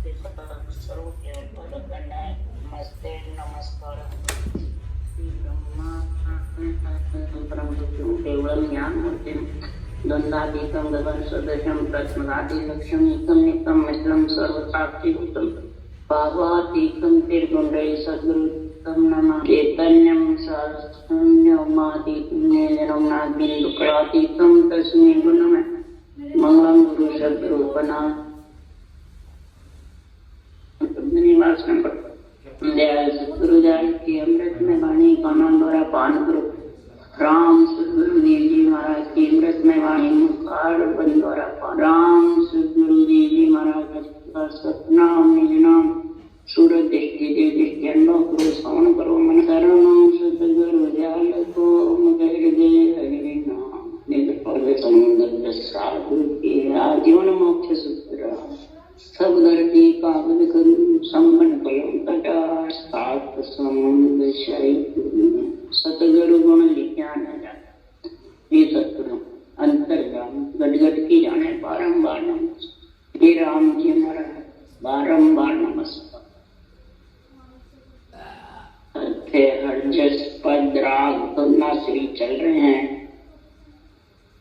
नमस्ते नमस्कार केवलं ज्ञानमूर्तिं द्वन्द्वातीतं गगनसदृशं प्रश्नघातीलक्ष्मीकं नित्यं मित्रं सर्वसाक्षिभूतं भावातीतं त्रिगुणैः सद्गुरुं नमामि चैतन्यं शून्यमातीतं निरञ्जनं नाग्निदुःखातीतं तस्मै गुणमे मंगलम गुरु सद्गुरुपना निवास नंबर दयाल सद्गुरु दयाल की अमृत में वाणी कानन द्वारा पान करो। राम सद्गुरु देव जी महाराज की अमृत में वाणी मुखार बंद द्वारा पान। राम सद्गुरु देव जी महाराज का सतनाम निज नाम सूरज दृष्टि देव दृष्टि अनुभव करो श्रवण करो मन करो सद्गुरु दयाल को मगर दे हरि नाम निज पद समुद्र साधु के जीवन मोक्ष सूत्र सब धरती कागज करू संगन कलम कटा सात समुद्र शरीर सतगुरु गुण लिखा न जाता ये सतगुरु अंतर्गाम गटगट की जाने बारंबार नमस्कार हे राम जी महाराज बारंबार नमस्कार। हरजस पद राग तुलना श्री चल रहे हैं।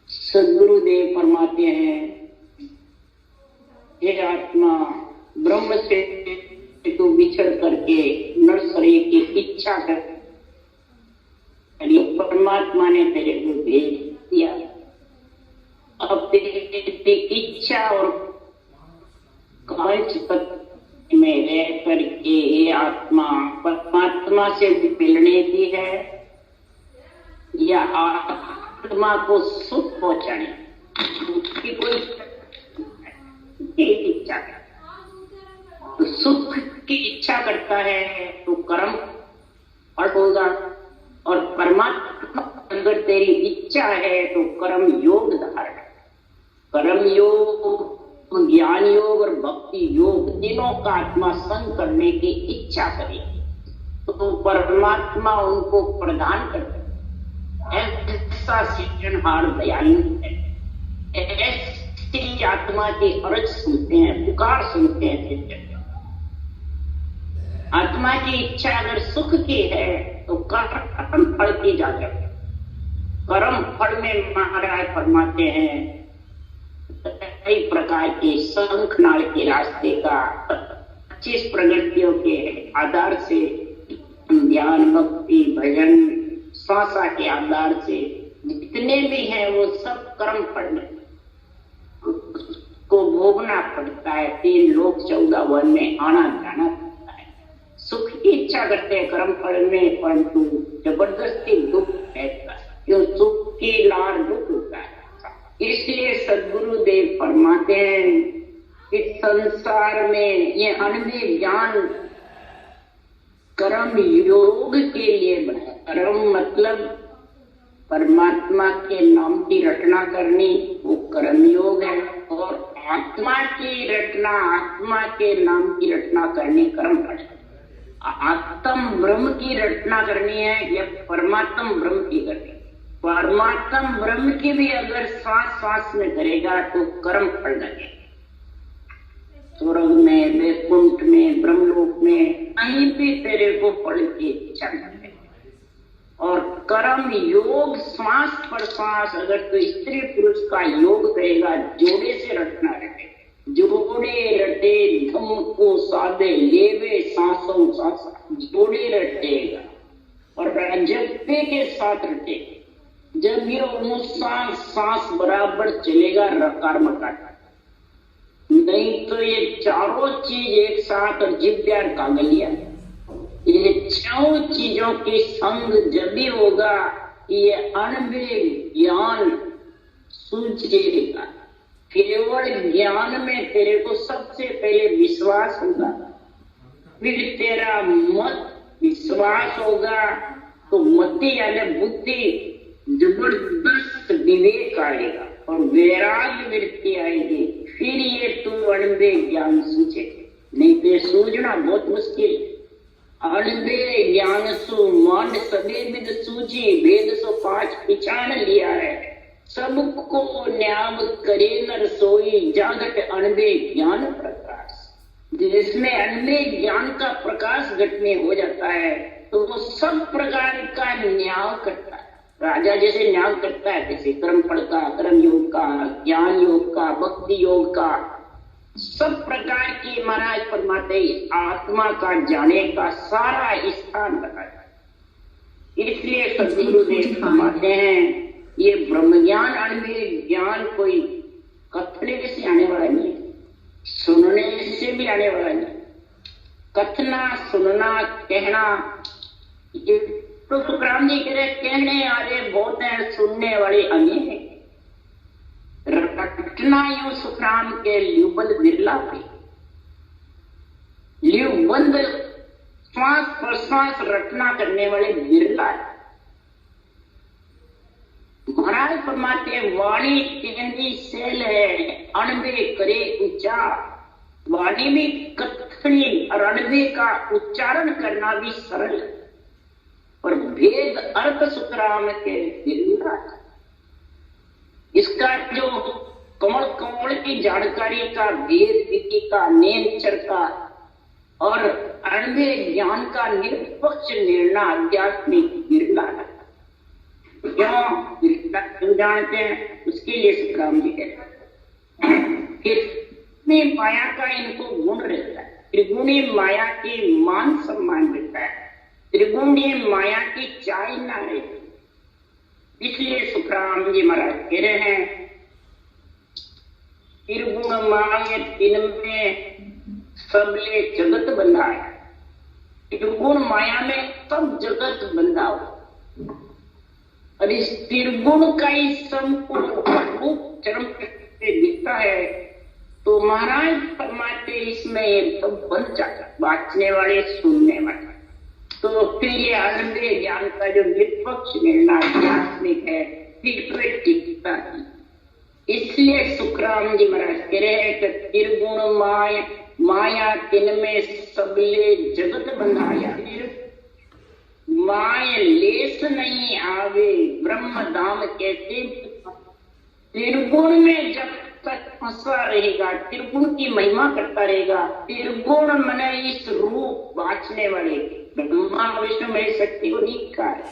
सद्गुरुदेव फरमाते हैं हे आत्मा ब्रह्म से तो बिछड़ करके नर शरीर की इच्छा कर परमात्मा ने तेरे को भेज दिया। अब तेरी इच्छा और कांच में रह करके ये आत्मा परमात्मा से मिलने की है या आत्मा को सुख पहुंचाने की कोई इच्छा है। तो सुख की इच्छा करता है तो कर्म फल होगा और परमात्मा अगर तेरी इच्छा है तो कर्म योग धारण। कर्म योग ज्ञान योग और भक्ति योग तीनों का आत्मा संग करने की इच्छा करेगी तो परमात्मा उनको प्रदान करता है। ऐसा सृजनहार दयालु है। ऐसी आत्मा की अर्ज सुनते हैं पुकार सुनते हैं। आत्मा की इच्छा अगर सुख की है तो कर्म फल की जाकर कर्म फल में महाराज फरमाते हैं कई प्रकार के शंखनाल के रास्ते का 25 प्रगतियों के आधार से ज्ञान भक्ति भजन श्वासा के आधार से जितने भी हैं वो सब कर्म फल को भोगना पड़ता है। 3 लोक 14 वन में आना जाना पड़ता है। सुख की इच्छा करते हैं कर्म फल में परंतु जबरदस्ती दुख रहता है क्यों सुख की लार दुख होता है। इसलिए सद्गुरुदेव फरमाते हैं कि संसार में ये अनन्य ज्ञान कर्म योग के लिए बना। कर्म मतलब परमात्मा के नाम की रचना करनी वो कर्म योग है और आत्मा की रचना आत्मा के नाम की रचना करनी कर्म फल। आत्म ब्रह्म की रचना करनी है या परमात्म ब्रह्म की करनी। परमात्म ब्रह्म की भी अगर श्वास श्वास में करेगा तो कर्म फल लगेगा। स्वर्ग में वैकुंठ में ब्रह्मलोक में कहीं भी तेरे को फल की इच्छा नहीं। और कर्म योग श्वास पर श्वास अगर तो स्त्री पुरुष का योग करेगा जोड़े से रटना रटे जोड़े रटे धम को साधे लेवे सांसों सांस जोड़े रटेगा और जप्पे के साथ रटेगा। जब ये सांस बराबर चलेगा रकार मकार नहीं तो ये चारों चीज एक साथ और जिब्यार कागलिया ये 6 चीजों की संग जब भी होगा ये अनबे ज्ञान सूझेगा। केवल ज्ञान में तेरे को सबसे पहले विश्वास होगा फिर तेरा मत विश्वास होगा तो मति यानी बुद्धि जबरदस्त विवेक आएगा और वैराग्य वृत्ति आएगी फिर ये तू अनबे ज्ञान सूझे। नहीं तो सूझना बहुत मुश्किल। अनबे ज्ञान सु मांड सदे विद सूझी भेद सो 5 पिछाण लिया है सबको न्याम करे नर सोई जागट अनबे ज्ञान प्रकाश। जिसमें अन्य ज्ञान का प्रकाश घट में हो जाता है, तो वो सब प्रकार का न्याय करता है। राजा जैसे न्याय करता है, जैसे कर्म फल का, कर्म योग का, ज्ञान योग का, भक्ति योग का, सब प्रकार की महाराज परमात्मा आत्मा का जाने का सारा स्थान बताया। इसलिए सदगुरुदेव फरमाते हैं, ये ब्रह्म ज्ञान अनुभव ज्ञान कोई कथने से आने वाला नहीं है, सुनने से भी आने वाला नहीं। कथना, सुनना, कहना, ये तो सुखराम जी कह रहे, कहने वाले बहुत है, सुनने वाले अनेक हैं। रटना यूं सुखराम के ल्यूबंद बिरला पे, ल्यूबंद श्वास प्रश्वास रटना करने वाले बिरला है। महाराज फरमाते वाणी कहनी सेल है, अणबे करे उच्चार। वाणी भी कथनी और अणबे का उच्चारण करना भी सरल है, और भेद अर्थ सुखराम के बिरला। इसका जो कमल कमल की जानकारी का, वेद विधि का, नेमचर का और अनुभव ज्ञान का निष्पक्ष निर्णय आध्यात्मिक बिरला है। क्यों जानते हैं? उसके लिए सुखराम जी कहते हैं, फिर माया का इनको गुण रहता है, त्रिगुणी माया की मान सम्मान रहता है, त्रिगुणी माया की चाय ना रहती। इसलिए सुखराम जी महाराज कह रहे हैं, त्रिगुण मांगे दिन में सबले जगत बंधा है। त्रिगुण माया में सब जगत बंधा हो, और इस त्रिगुण का ही संपूर्ण रूप चरम से दिखता है, तो महाराज फरमाते इसमें तो बन जाता, बांचने वाले, सुनने वाले। तो फिर ये आनंद ज्ञान का जो निष्पक्ष निर्णय आध्यात्मिक है, फिर पे टिकता है। इसलिए सुखराम जी महाराज कह रहे हैं कि त्रिगुण माया तिन में सबले जगत बंधाया, माया लेस नहीं आवे ब्रह्म धाम कैसे। त्रिगुण में जब तक फंसा रहेगा, त्रिगुण की महिमा करता रहेगा, त्रिगुण मने इस रूप बांचने वाले ब्रह्मा विष्णु महेश शक्ति को नहीं कहा है।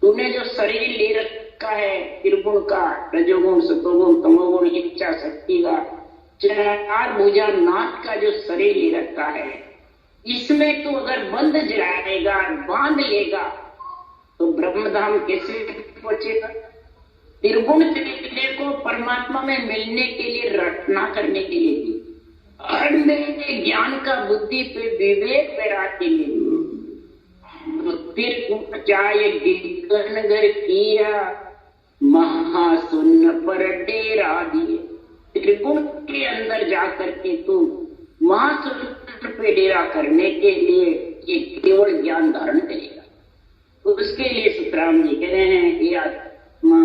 तूने जो शरीर ले रखा है त्रिगुण का, रजोगुण, सतोगुण, तमोगुण, इच्छा शक्ति का, चार भुजा नाथ का जो शरीर ले रखा है, इसमें तू अगर बंध जाएगा, बांध लेगा, तो ब्रह्मधाम कैसे पहुंचेगा। त्रिगुण चरित्र को परमात्मा में मिलने के लिए, रटना करने के लिए भी, अण्ड ज्ञान का बुद्धि पे विवेक पैरा के लिए, तो त्रिगुण जाय गिरनगर किया, महाशून्य पर डेरा दिए। त्रिगुण के अंदर जाकर के तू महाशून्य पे डेरा करने के लिए ये केवल ज्ञान धारण करेगा। तो उसके लिए सुखराम जी कह रहे हैं, ये आत्मा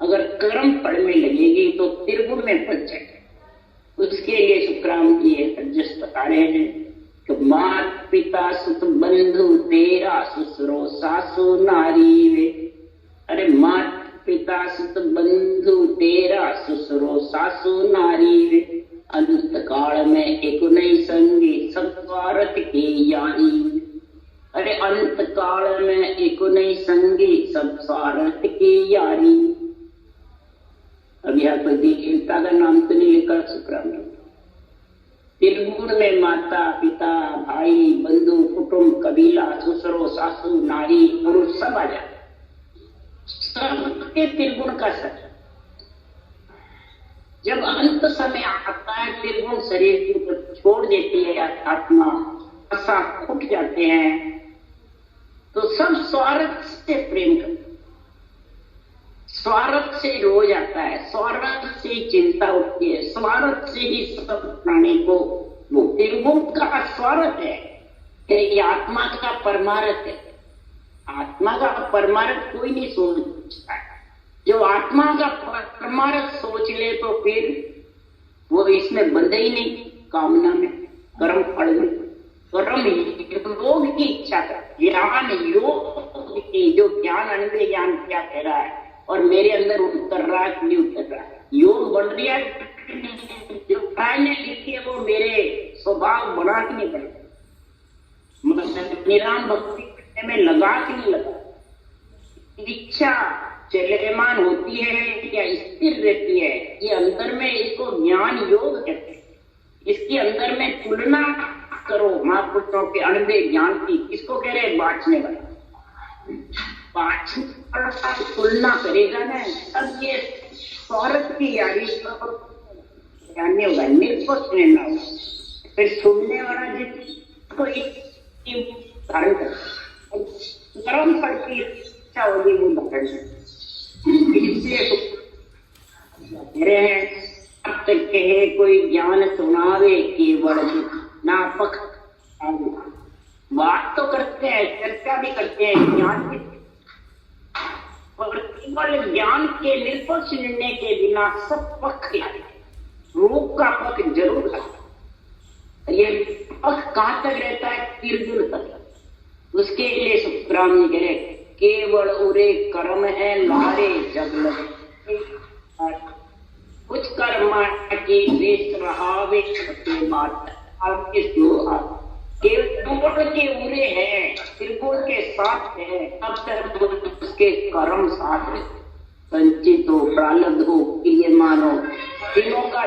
अगर कर्म फल में लगेगी तो त्रिगुण में फंस जाएगा। उसके लिए सुखराम जी एडजस्ट बता रहे हैं कि मात पिता सुत बंधु तेरा ससुरो सासु नारी वे। अरे मात पिता सुत बंधु तेरा ससुरो सासु नारी वे, अंत काल में एक नई संगी सब स्वार्थ की यारी। अरे अंत काल में एक नई संगी सब स्वार्थ की यारी। अब यहाँ पर देवता का नाम तो नहीं लिखा सुखराम ने। त्रिगुण में माता पिता भाई बंधु कुटुंब कबीला ससुरो सासू नारी पुरुष सब आ जाते, सबके त्रिगुण का सच। जब अंत समय आता है, त्रिगुण शरीर को छोड़ देती है, आत्मा आशा खुट जाते हैं, तो सब स्वार्थ से प्रेम करते, स्वार्थ से रो जाता है, स्वार्थ से चिंता उठती है, स्वार्थ से ही सब प्राणी को, वो त्रिगुण का स्वार्थ है कि ये आत्मा का परमार्थ है। आत्मा का परमार्थ कोई नहीं सोचता है। जो आत्मा का परमार्थ सोच ले तो फिर वो इसमें बंधे ही नहीं, कामना में, कर्म फल में, कर्म योग की इच्छा का, ज्ञान योग की, जो ज्ञान अनुभव ज्ञान क्या कह रहा है और मेरे अंदर उतर रहा है, नहीं उतर रहा है, योग बढ़ रहा है, जो ने लिखी है वो मेरे स्वभाव लगाव बना के नहीं पड़ेगा, मतलब निराम भक्ति करने में लगा के नहीं लगा। इच्छा चलमान होती है या स्थिर रहती है, ये अंदर में इसको ज्ञान योग कहते हैं। इसके अंदर में तुलना करो महापुरुषों के अनबे ज्ञान की, किसको कह रहे हैं? बांचने वाला। तुलना करेगा ना तब ये स्वार्थ की यारी ज्ञान नहीं होगा, निष्पक्ष रहना होगा। फिर सुनने वाला जिसको धारण कर कर्म फल की इच्छा होगी वो धारण कर, इसलिए कह रहे हैं अब तक कहे कोई ज्ञान सुनावे केवल ना पक। बात तो करते हैं, चर्चा भी करते हैं ज्ञान की, और केवल ज्ञान के निष्पक्ष निर्णय के बिना सब पक्ष लाए, रूप का पक्ष जरूर लगता। ये पक्ष कहां तक रहता है? तिरजुल तक। उसके लिए सुखराम जी कह रहे केवल उरे कर्म है लारे जग लगे, कुछ कर्म की वेश रहावे बात केवल के उरे हैं, त्रिपुर के साथ है, तब तक उसके कर्म साथ है। संचित हो, प्रारब्ध हो, क्रियमान हो, तीनों का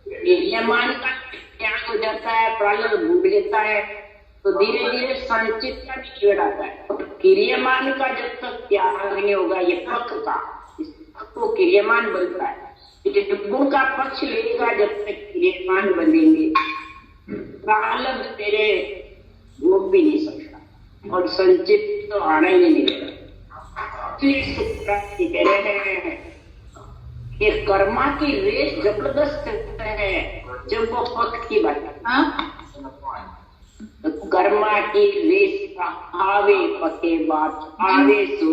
क्रियमान का त्याग हो जाता है, प्रारब्ध भूल लेता है, तो धीरे धीरे संचित का भी कीड़ा आता है। तो क्रियमान का जब तक त्याग नहीं होगा, ये पक्ष का, इस पक्ष को क्रियमान बनता है। गुण का पक्ष लेगा जब तक क्रियमान बनेंगे, प्रारब्ध तेरे भोग भी नहीं सकता और संचित तो आना ही नहीं मिलेगा। इसलिए कह रहे हैं कि कर्मा की रेस जबरदस्त है जब वो पक्ष की बात है। तो कर्मा की रेस आवे पके बात आवे सो,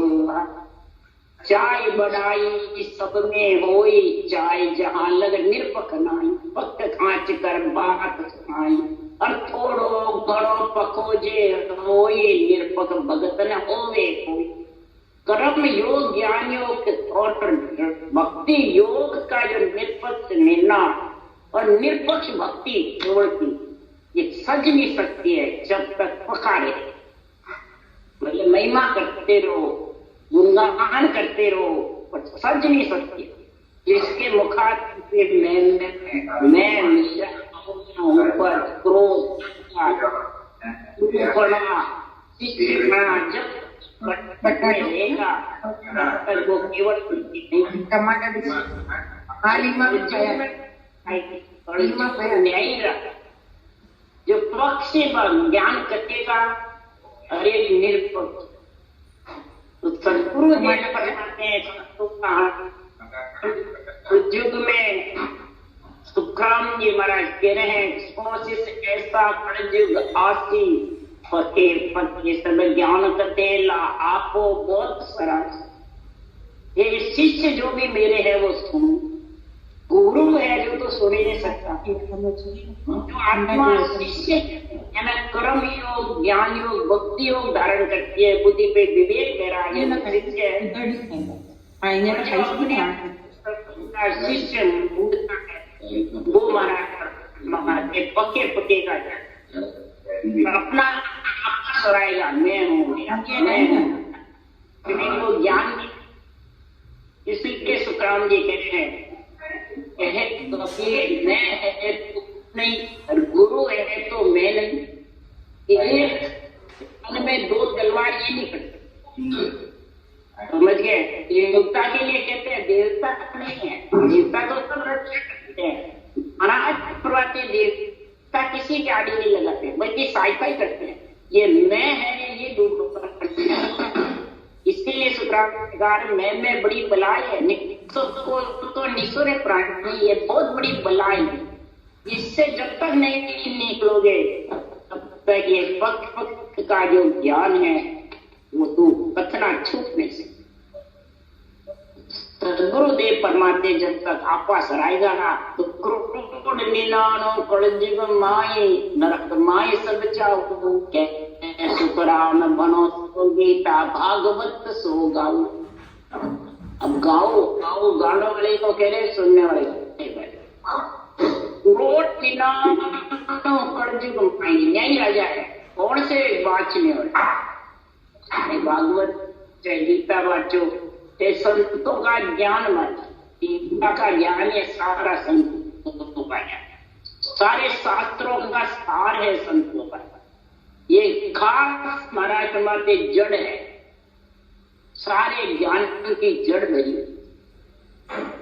चाय बढ़ाई सब में होई, चाय जहां लग निरपक नाई, पक खांच कर बात सुनाई, और थोड़ो घड़ो पको जे होई, निरपक भगत न होवे कोई। कर्म योग, ज्ञान योग और भक्ति योग का जो निष्पक्ष निर्णय और निष्पक्ष भक्ति की ये सज नहीं सकती है जब तक पका रहे, मतलब महिमा करते रहो, गुणगान करते रहो, पर सज नहीं सकती। जिसके मुखात से मैं ऊपर क्रोध जब रहेगा तब वो केवल टमाटर न्यायी रहा। जो पक्ष से ज्ञान कटेगा अरे निरपक्ष, तो सदगुरु जी फरमाते हैं उस युग में सुखराम जी महाराज कह रहे हैं कोशिश ऐसा युग आसी पते पते सब ज्ञान कतेला आपो बहुत सरस। ये शिष्य जो भी मेरे है वो सुन, गुरु है जो तो सुन ही नहीं सकता। जो आत्मा शिष्य यानी कर्म योग, ज्ञान योग, भक्ति योग धारण करती है, बुद्धि पे विवेक दे रहा है, शिष्य शिष्य वो महाराज पके पके का अपना सराएगा, मैं हूँ वो ज्ञान। इसलिए सुखराम जी कहते हैं मैं है तो नहीं और गुरु है तो मैं नहीं। एक में दो तलवार ये नहीं करते, समझ गए? देवता के लिए कहते हैं, देवता नहीं है, देवता तो सब रक्षा करते हैं, अनाज परवाते देवता किसी के आगे नहीं लगाते बल्कि सहायता ही करते हैं। ये मैं है ये दूर करते हैं। इसलिए सुखराम मैं बड़ी बलाई है, तो निसुर प्राणी ये बहुत बड़ी बलाई है। इससे जब तक नहीं निकलोगे तब तक ये पक्ष का जो ज्ञान है वो तू कथना छूट नहीं सकती। गुरुदेव परमात्मा जब तक आपा सराएगा ना तो क्रोध नीलानो कलयुग माए नरक माए सब चाहो के सुखराम बनो सो गीता भागवत सो गाओ। अब गाओ गाओ, गाने वाले को कह रहे, सुनने वाले को क्रोध नीलानो साम्राज्य को पाएंगे, न्यायी राजा है, कौन से वाचने वाला, भागवत चाहे गीता वाचो, चाहे संतों का ज्ञान वाचो, गीता का ज्ञान है सारा संतों का ज्ञान, सारे शास्त्रों का सार है संतों का, ये खास महाराज फरमाते जड़ है, सारे ज्ञान की जड़ भरी।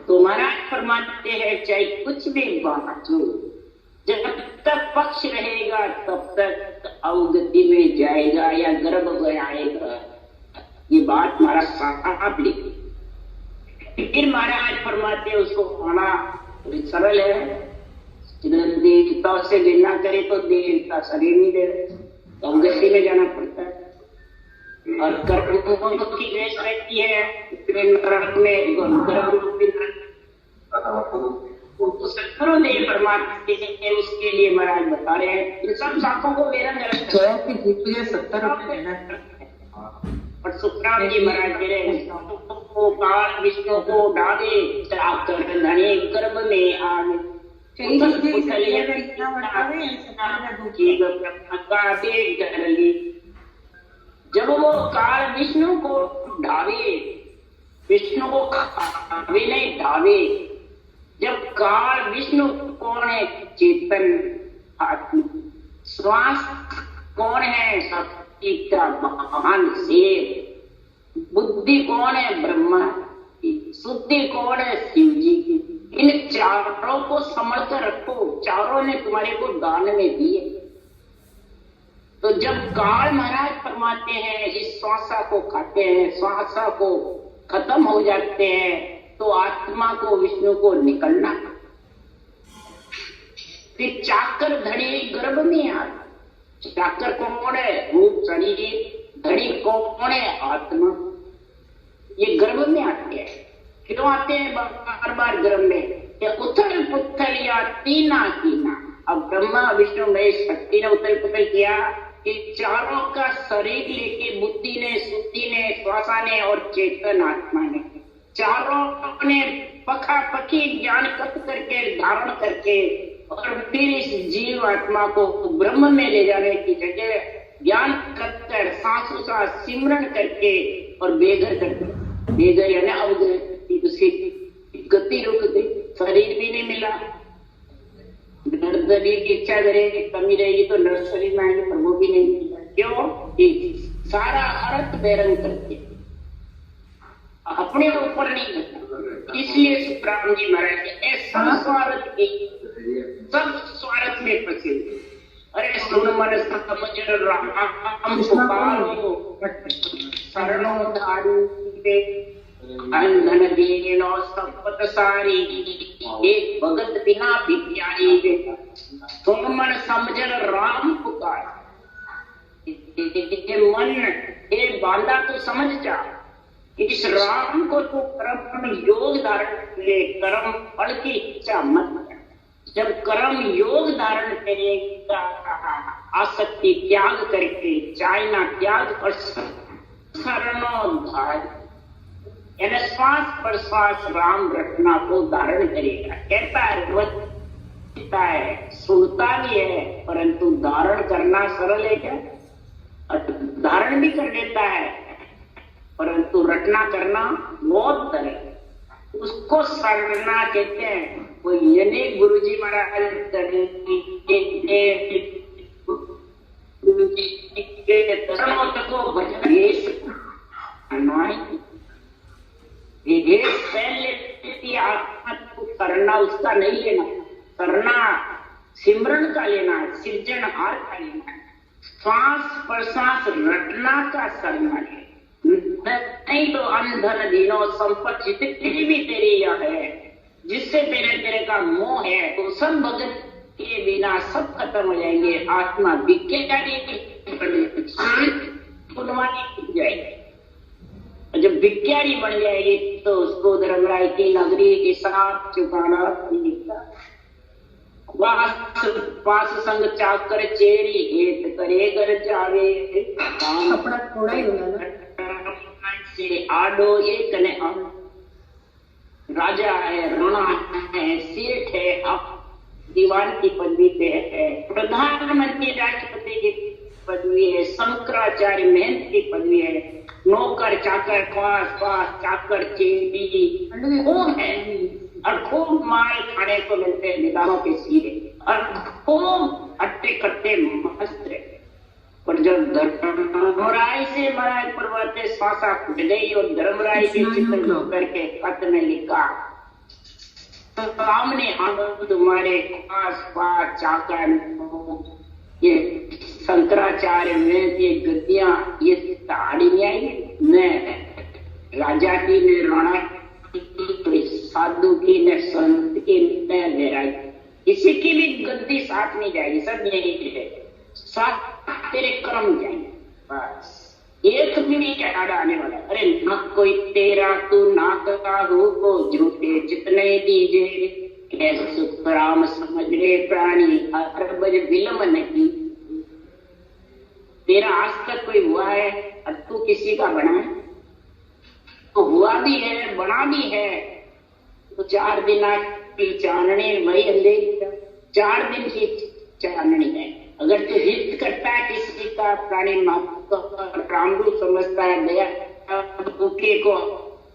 तो महाराज फरमाते हैं चाहे कुछ भी बात हो, जब तक पक्ष रहेगा तब तक अवगति में जाएगा या गर्भ में आएगा, ये बात हमारा साफ लिखी। फिर महाराज फरमाते उसको पाना सरल है, देवता से गिरना करे तो देवता शरीर नहीं दे, अवगति में जाना पड़ता है, और कर्मों की रेस रहती है नरक में, गर्भ रूपी सत्सुरदेव परमात्मा के उसके लिए महाराज बता रहे हैं, इन सब शाखों को मेरा निरंतर 70 रुपए देना। और सुखराम जी महाराज कह रहे हैं काल विष्णु को डाले जाकर धने गर्भ में आगे, जब वो काल विष्णु को ढावे, विष्णु को खावे नहीं ढावे, जब काल विष्णु कौन है, चेतन आत्मा, श्वास कौन है, शक्ति का महान शेर, बुद्धि कौन है, ब्रह्मा, शुद्धि कौन है, शिव जी की, इन चारों को संभल कर रखो, चारों ने तुम्हारे को दान में दिए। तो जब काल महाराज फरमाते हैं इस श्वासा को खाते हैं, श्वासा को खत्म हो जाते हैं, तो आत्मा को विष्णु को निकलना, फिर चाकर धड़ी गर्भ में आ, चाकर कौन है, रूप शरीर, धड़ी कौन है, आत्मा, ये गर्भ में आते हैं। क्यों आते हैं बार बार गर्भ में, या उथल पुथल या तीना कीना। अब ब्रह्मा विष्णु महेश शक्ति ने उथल पुथल किया कि चारों का शरीर लेके बुद्धि ने, शुद्धि ने, श्वासा ने और चेतन आत्मा ने, चारों ने पखा पखी ज्ञान कप करके धारण करके, और फिर इस जीव आत्मा को ब्रह्म में ले जाने की जगह ज्ञान कर सांसों का सिमरण करके और बेघर करके, बेघर यानी अवगति, उसकी गति रुक गई, शरीर भी नहीं मिला, नर्सरी की इच्छा करेगी, कमी रहेगी तो नर्सरी में आएंगे, पर वो भी नहीं मिला। क्यों कि सारा अर्थ बैरंग करते, अपने ऊपर नहीं करता। इसलिए सुखराम जी महाराज सब स्वार्थ की, सब स्वार्थ में फंसे। अरे सुन मन समझ राम पुकारो, शरणों धारू अंधन दीनो संपत सारी, एक भगत बिना भिखारी, तुम मन समझन राम पुकार। मन ये बांधा तो समझ जा, इस राम को तो कर्म योग धारण ले, कर्म फल की इच्छा मत कर। जब कर्म योग धारण करेगा, आसक्ति त्याग करके, चाहना त्याग और शरणोधार यानी श्वास प्रश्वास राम रटना को धारण करेगा। कहता है सुनता भी है, परंतु धारण करना सरल है क्या? धारण भी कर लेता है, परंतु रटना करना बहुत सरल, उसको सरना कहते हैं। वो यानी गुरु जी महाराज आत्मा को करना उसका नहीं लेना, करना सिमरन का लेना है, सृजनहार का लेना है, श्वास प्रश्वास रटना का सरना है। नहीं तो अंधन दीनो संपत्ति जितनी भी तेरी यह है, जिससे तेरे का मोह है, तो सब भगत के बिना सब खत्म हो जाएंगे। आत्मा बिके जाएगी, जब भिखारी बन जाएगी तो उसको धर्मराय की नगरी के साथ चुकाना पास संग चाकर चेरी हेत करे घर जावे। कपड़ा थोड़ा ही से आडो एक ने राजा है, राणा है, सेठ है, अब दीवान की पदवी पे है, प्रधानमंत्री राष्ट्रपति की पदवी है, शंकराचार्य महंत की पदवी है, नौकर चाकर पास पास चाकर चेटी खूब है और खूब माल खाने को मिलते हैं निगाहों के सीधे और खूब हट्टे कट्टे मस्त है। पर जब धर्मराय से महाराज पर्वत श्वासा फूट गई और धर्मराय के चित्र करके खत में लिखा, सामने हम तुम्हारे पास पास चाकर ये शंकराचार्य में ये गद्दियां ये ताड़ी नहीं आई, न राजा की न राणा की, साधु की न संत की न वैरागी, किसी की भी गद्दी साथ नहीं जाएगी, सब यही है साथ तेरे कर्म जाएंगे। बस एक भी नहीं कहना आने वाला। अरे ना कोई तेरा तू ना काहू को झूठे जितने दीजे, कैसे सुख राम समझ रे प्राणी अरबज विलम नहीं। तेरा आज तक कोई हुआ है और तू किसी का बना है? तो हुआ भी है बना भी है तो 4 दिन की चांदनी वही अंधेरी, 4 दिन की चांदनी है। अगर तू हित करता है किसी का, प्राणी रामरूप समझता है, दया भूखे को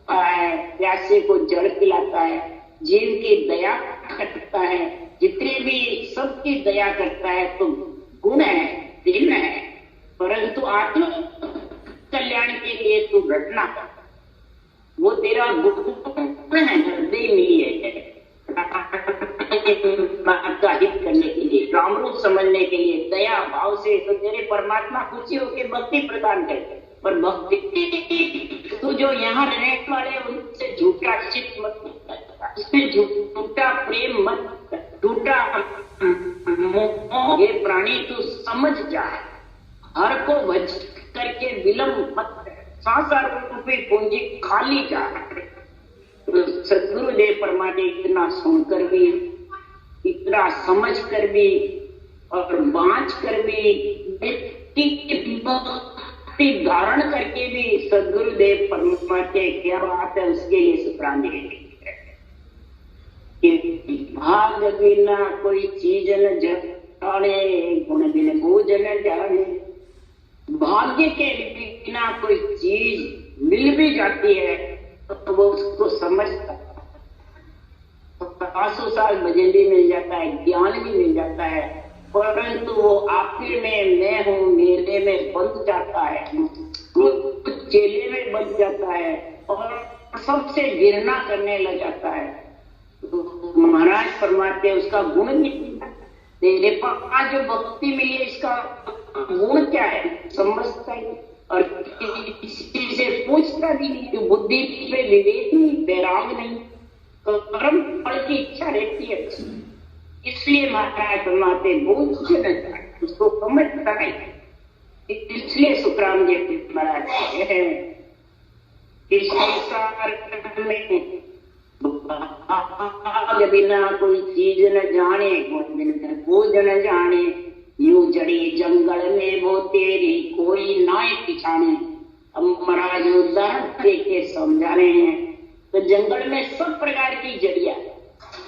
प्यासे को जल पिलाता है, जीव की दया करता है, जितने भी सबकी दया करता है, तो गुण है, दिन है। परंतु आत्म कल्याण के लिए तू रटना कर, वो तेरा गुण है, हृदय मिली है का हित करने के लिए, राम रूप समझने के लिए, दया भाव से तो तेरे परमात्मा खुशी होकर भक्ति प्रदान करते। पर भक्ति तू जो यहाँ रहने वाले उनसे झूठा चित्त मत, उसमें झूठा प्रेम मत, झूठा ये प्राणी तू समझ जा, हर को भज करके विलंब मत, सांसार रूपी पूंजी खाली जा। सदगुरुदेव परमात्मा इतना सुनकर भी, इतना समझ कर भी और बांच कर भी, भक्ति धारण करके भी सदगुरुदेव परमात्मा के क्या बात है, उसके लिए शुक्रांजलि। भाग बिना कोई चीज न जाने, गुण बिन बूझ न जाने। भाग्य के बिना कोई चीज मिल भी जाती है तो वो उसको समझता, 500 साल भजन भी मिल जाता है, ज्ञान भी मिल जाता है, परंतु वो आखिर में मैं हूँ मेरे में बंध जाता है, कुछ चेले में बंध जाता है और सबसे घृणा करने लग जाता है। तो महाराज फरमाते उसका गुण नहीं, तेरे पास जो भक्ति मिली है इसका गुण क्या है समझता ही, और किसी से पूछता भी नहीं, तो बुद्धि पे विवेक नहीं, वैराग नहीं, तो कर्म फल की इच्छा रहती है। इसलिए महाराज फरमाते बोझ न जाए, उसको समझता नहीं। इसलिए सुखराम जी महाराज कहते हैं कि संसार में भाग बिना कोई चीज न जाने, गुण बिना बोझ न जाने, यूं जड़ी जंगल में वो तेरी कोई नाय पिछाने। अब महाराज उदाहरण देके समझा रहे हैं, तो जंगल में सब प्रकार की जड़ियां,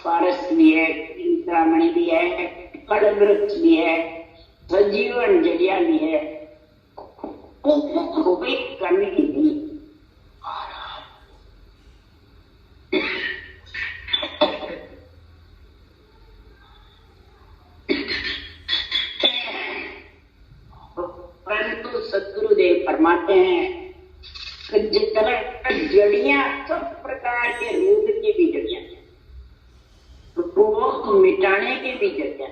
पारस भी है, इंद्रामणि भी है, कड़ वृक्ष भी है, सजीवन जड़ियां भी है, कोई करने की नहीं। परंतु सदगुरुदेव फरमाते हैं जड़ियां सब प्रकार के रोग की भी जड़ियां, रोग मिटाने की भी जड़ियां,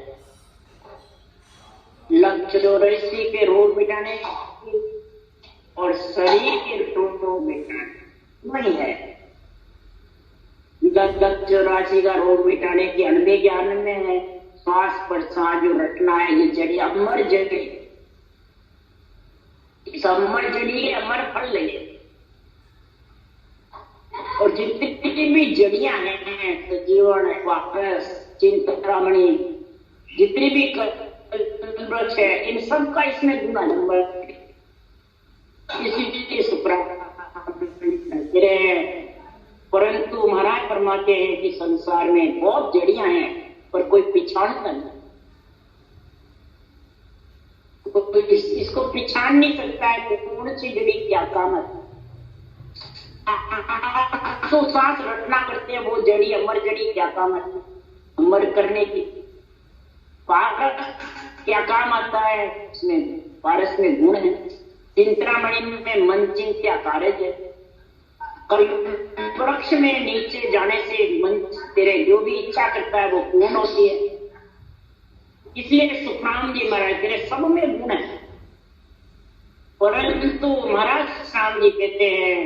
लक्ष्य 84 के रोग मिटाने और शरीर के रोग मिटाने वही है। लक्ष्य 84 का रोग मिटाने की अनबे ज्ञान में है, श्वास प्रश्वास जो रटना है, ये जड़ियां अमर जड़ी, अमर जड़ी अमर फल लगे। और जितनी भी जड़ियां हैं, सजीवन वापस चिंतामणि, जितनी भी वृक्ष है, इन सब का इसमें गुण नंबर, इसी सुप्रा। परंतु महाराज फरमाते हैं कि संसार में बहुत जड़ियां हैं पर कोई पिछाड़ता नहीं, तो इसको पिछाड़ नहीं सकता है तो कौन सी जड़ी क्या काम है। तो सांस रटना करते हैं वो जड़ी, अमर जड़ी क्या काम है, अमर करने की। पारस क्या काम आता है, इसमें पारस में गुण है। चिंतामणि में मन चिंत्या कारज है। वृक्ष में नीचे जाने से मन तेरे जो भी इच्छा करता है वो पूर्ण होती है। इसलिए सुखराम जी महाराज तेरे सब में गुण है, परंतु महाराज सुखराम जी कहते हैं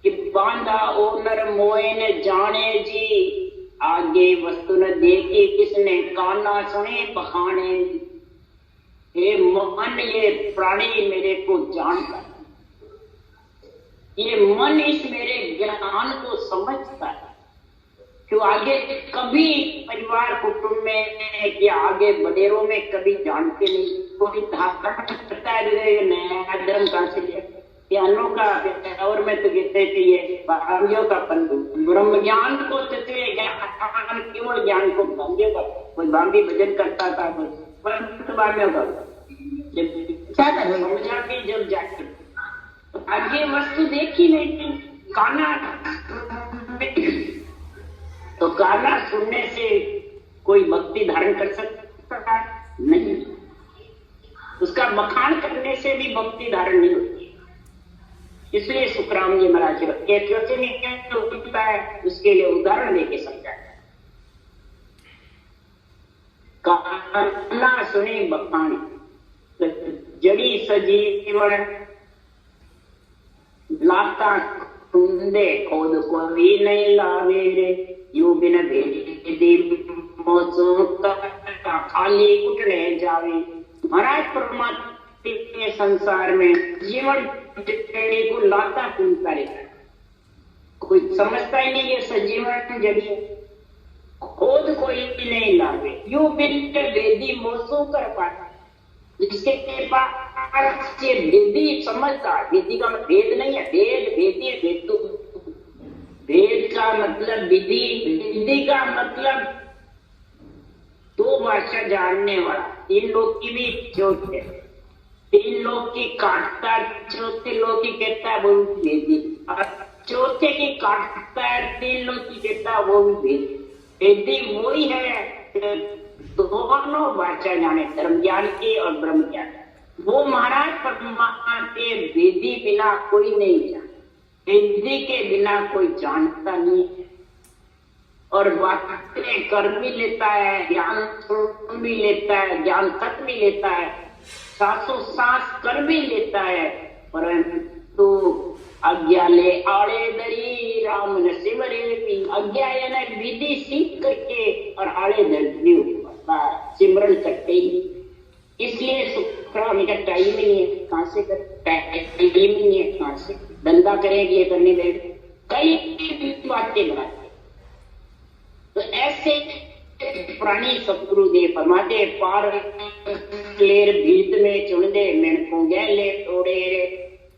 कि बांधा ओ नर मोए न जाने जी, आगे वस्तु न देखी किसने, काना सुने बखाने। हे मन ये प्राणी मेरे को जानता, ये मन इस मेरे ज्ञान को समझता है। क्यों आगे कभी परिवार कुटुंब में या आगे बडेरों में कभी जानते नहीं, कोई धारणा करता है नया धर्म कहां से लिया, ज्ञानों का। और मैं तो कहते थे ये भाग्यों का पंडु, ब्रह्म ज्ञान को तत्व ज्ञान, केवल ज्ञान को भाग्यों का। कोई भाग्य भजन करता था, कोई भाग्यों का समझा के जब जाके आगे वस्तु देखी नहीं। काना तो गाना सुनने से कोई भक्ति धारण कर सकता है नहीं, उसका बखान करने से भी भक्ति धारण नहीं होती। इसलिए सुखराम जी महाराज होता है, उसके लिए उदाहरण देके समझा। गाना सुने बखान, जड़ी सजीवन लाता कुंदे खोद को भी नहीं लावे रे, यू बिन भेदी खाली कुटने जावे। महाराज परमात्मा के संसार में जीवन को लाता कुंदता रहता है, कोई समझता ही नहीं ये सजीवन जड़ी है, खोद कोई भी नहीं लावे। यू बिन भेदी मोसो कर पाता, जिसके पास ये वेदी समझता, वेदी का भेद नहीं है, भेद भेदी भेदु, भेद का मतलब विधि, विधि का मतलब दो भाषा जानने वाला। तीन लोग की भी ज्योत है, तीन लोग की काटता, चौथे लोग की कहता है वो भी वेदी, और चौथे की काटता है तीन लोग की कहता है वो भी वेदी। वेदी वही है दोनों भाषा जाने, धर्म ज्ञान की और ब्रह्म ज्ञान। वो महाराज परमात्मा के वेदी बिना कोई नहीं जानता, वेदी के बिना कोई जानता नहीं है। और बातें कर भी लेता है, ज्ञान सुन भी लेता है, ज्ञान तक भी लेता है, सासों सांस कर भी लेता है, परंतु अज्ञा ले आड़े दरी राम न सिमरे भी। अज्ञा यानी विधि सीख करके और आड़े दरी सिमरन करते ही। इसलिए सुखराम का टाइम ही नहीं है, कहां से कर, टाइम ही नहीं है, कहां से धंधा करेंगे ये करने में कई बातें बनाते। तो ऐसे प्राणी सतगुरुदेव फरमाते पार क्लेर भीत में चुन दे मेणकों गैले तोड़े रे।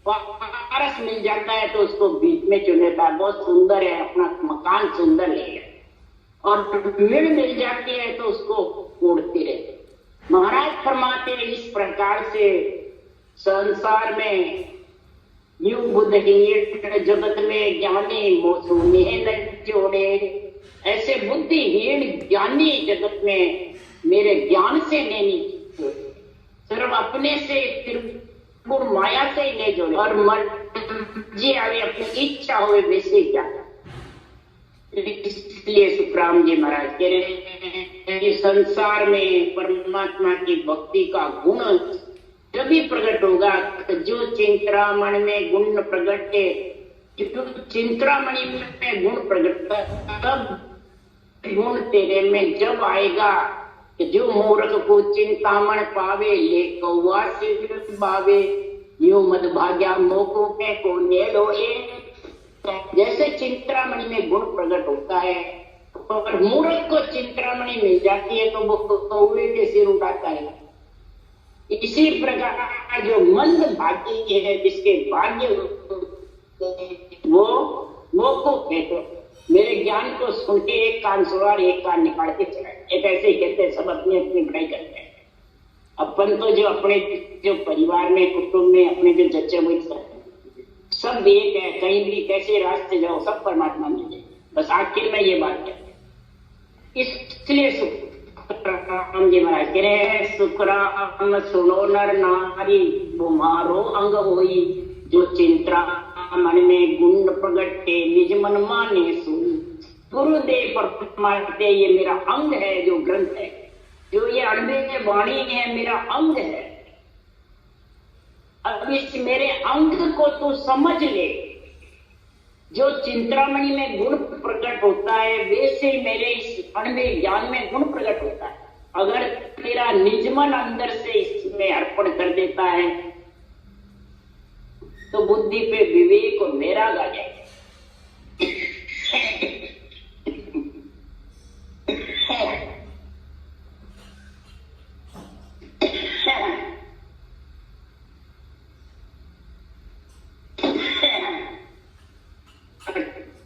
पारस मिल जाता है तो उसको बीच में चुन लेता है, बहुत सुंदर है, अपना मकान सुंदर ले, और मिल जाती है तो उसको तोड़ते रहते। महाराज फरमाते इस प्रकार से संसार में यूं बुद्धिहीन जगत में ज्ञानी मोसू न जोड़े। ऐसे बुद्धिहीन ज्ञानी जगत में मेरे ज्ञान से नहीं, सिर्फ अपने से त्रिगुण माया से ही नहीं जोड़े, और मर्जी आवे अपनी इच्छा हुए वैसे क्या। इसलिए सुखराम जी महाराज कह रहे हैं संसार में परमात्मा की भक्ति का गुण जब भी प्रकट होगा, जो चिंतामणि में गुण प्रकट है, चिंतामणि में गुण प्रकट तब गुण तेरे में जब आएगा कि जो मूर्ख को चिंतामण पावे ले कौवा से पावे, यो मद भाग्या मोको पे को नेलोए। जैसे चिंतामणि में गुण प्रकट होता है, और मूर्ख को चिंतामणि मिल जाती है तो वो कौवे के सिर उठाता है। इसी प्रकार जो मंद भाग्य है, जिसके भाग्य वो को कहते, मेरे ज्ञान को सुन के एक कान सुना और एक कान निकाल के चला। एक ऐसे ही कहते हैं, सब अपनी अपनी पढ़ाई करते हैं। अपन तो जो अपने जो परिवार में, कुटुंब में अपने जो जच्चे हुए सब एक है, कहीं भी कैसे रास्ते जाओ सब परमात्मा मिले। बस आखिर में ये बात है। इसलिए सुखराम जी महाराज कह रहे हैं, सुखराम सुनो नर नारी बुमारो अंग होई, जो चिंता मन में गुण प्रगटे निज मन माने सुन। गुरुदेव परमात्मा ये मेरा अंग है, जो ग्रंथ है, जो ये अनबे वाणी है, मेरा अंग है। अब इस मेरे अंग को तू समझ ले। जो चिंतामणि में गुण प्रकट होता है, वैसे मेरे इस अनबे ज्ञान में गुण प्रकट होता है। अगर तेरा निजमन अंदर से इसमें अर्पण कर देता है तो बुद्धि पे विवेक और वैराग आ जाए।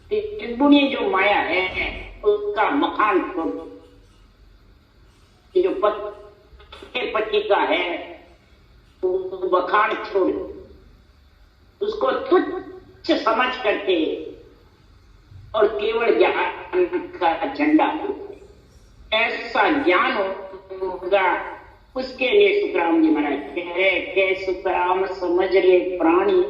त्रिगुणी जो माया है उसका मकान जो पति का है वो बखान छोड़ उसको तुच्छ समझ करके और केवल ज्ञान का झंडा ऐसा ज्ञान होगा, उसके लिए सुखराम जी महाराज कह रहे के सुखराम समझ ले प्राणी,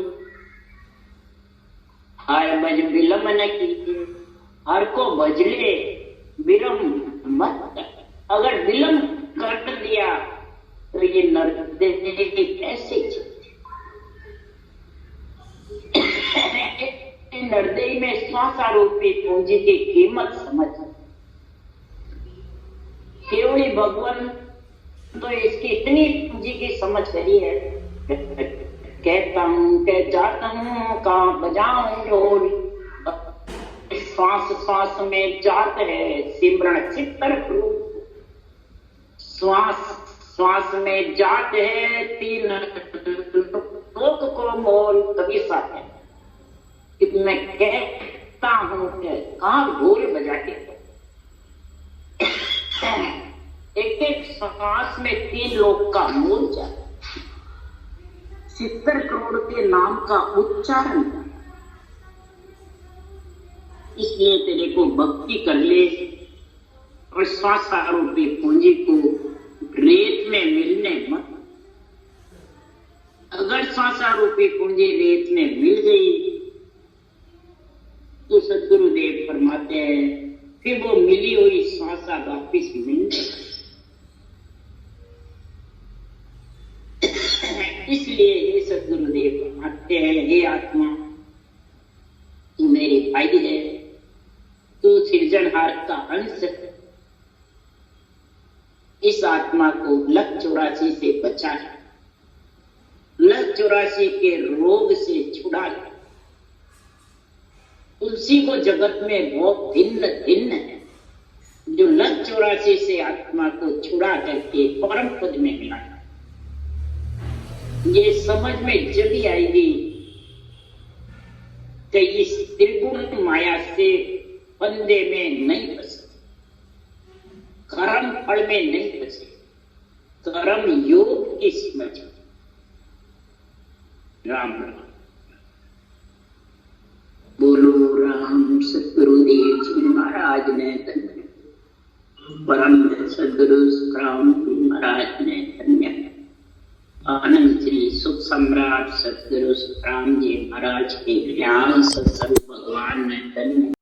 हर बज विलम न कीजिए। हर को बजले विलम मत कर। अगर विलम कर दिया तो ये नरदेवी कैसे चलते। नरदेवी में श्वासारूपी पूंजी की कीमत समझ। केवली भगवान तो इसकी इतनी पूंजी की समझ करी है, कहता हूं के जाता हूं कहां बजाऊं ढोल। श्वास श्वास में जात है सिमरण चित्तर रूप। श्वास श्वास में जात है तीन लोक को मोल। तभी साथ है कि मैं कहता हूं कि कहां ढोल बजा के। एक एक श्वास में तीन लोक का मोल जाता, 70 करोड़ के नाम का उच्चारण। इसलिए तेरे को भक्ति कर ले और श्वासारूपी पूंजी को रेत में मिलने मत। अगर श्वासारूपी पूंजी रेत में मिल गई तो सदगुरुदेव फरमाते हैं फिर वो मिली हुई श्वासा वापिस मिलने। इसलिए ये सदगुरुदेव फरमाते हैं, हे आत्मा तू मेरी भाई है, तू सृजनहार का अंश है। इस आत्मा को लक 84 से बचा, लक 84 के रोग से छुड़ा। तुलसी को जगत में बहुत भिन्न भिन्न है, जो लक 84 से आत्मा को छुड़ा करके परम पद में मिला। ये समझ में जब ही आएगी कि इस त्रिगुण माया से बंदे में नहीं फंसे, कर्म फल में नहीं फंसे, कर्म योग की समझ। राम राम बोलो। राम सतगुरुदेव जी महाराज ने धन्य, परम सदगुरु सुखराम महाराज ने धन्य, आनंद श्री सुख सम्राट सतगुरु सुखराम जी महाराज के ज्ञान सत्स्वरूप भगवान ने धन्य।